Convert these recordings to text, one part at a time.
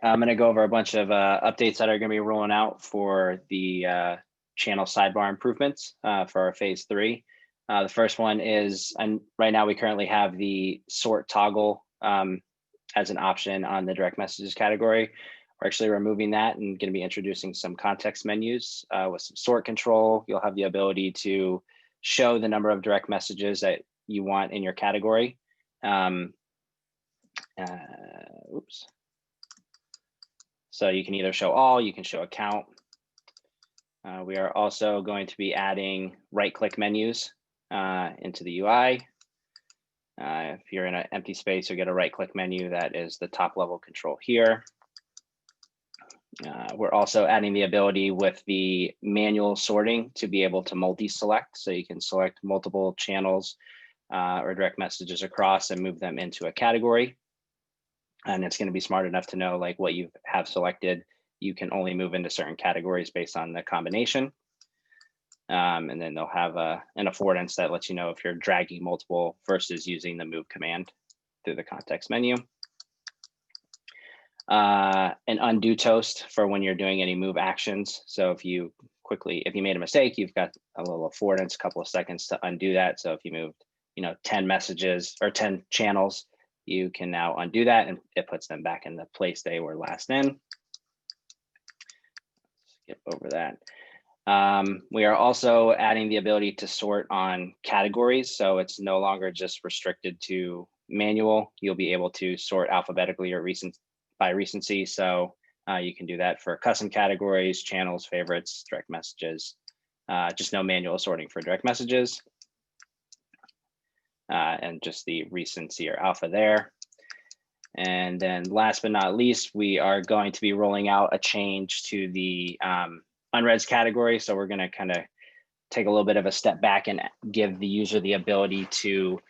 I'm going to go over a bunch of updates that are going to be rolling out for the channel sidebar improvements for our phase 3. The first one is, and right now we currently have the sort toggle as an option on the direct messages category. We're actually removing that and going to be introducing some context menus with some sort control. You'll have the ability to show the number of direct messages that you want in your category. Oops. So you can either show all, you can show a count. We are also going to be adding right-click menus into the UI. If you're in an empty space, you'll get a right-click menu that is the top-level control here. We're also adding the ability with the manual sorting to be able to multi-select. So you can select multiple channels or direct messages across and move them into a category. And it's going to be smart enough to know like what you have selected. You can only move into certain categories based on the combination. And then they'll have an affordance that lets you know if you're dragging multiple versus using the move command through the context menu. An undo toast for when you're doing any move actions. So if you made a mistake, you've got a little affordance, a couple of seconds to undo that. So if you moved, 10 messages or 10 channels, you can now undo that and it puts them back in the place they were last in. Skip over that. We are also adding the ability to sort on categories. So it's no longer just restricted to manual. You'll be able to sort alphabetically or by recency. So you can do that for custom categories, channels, favorites, direct messages, just no manual sorting for direct messages. And just the recency or alpha there. And then last but not least, we are going to be rolling out a change to the unreads category. So we're going to kind of take a little bit of a step back and give the user the ability to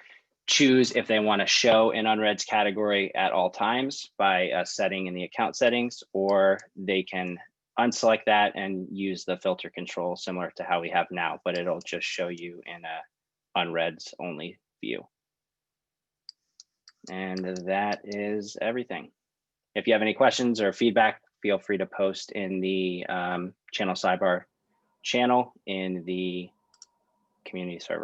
choose if they want to show an unreads category at all times by setting in the account settings, or they can unselect that and use the filter control similar to how we have now, but it'll just show you in a unreads only view. And that is everything. If you have any questions or feedback, feel free to post in the channel sidebar channel in the community server.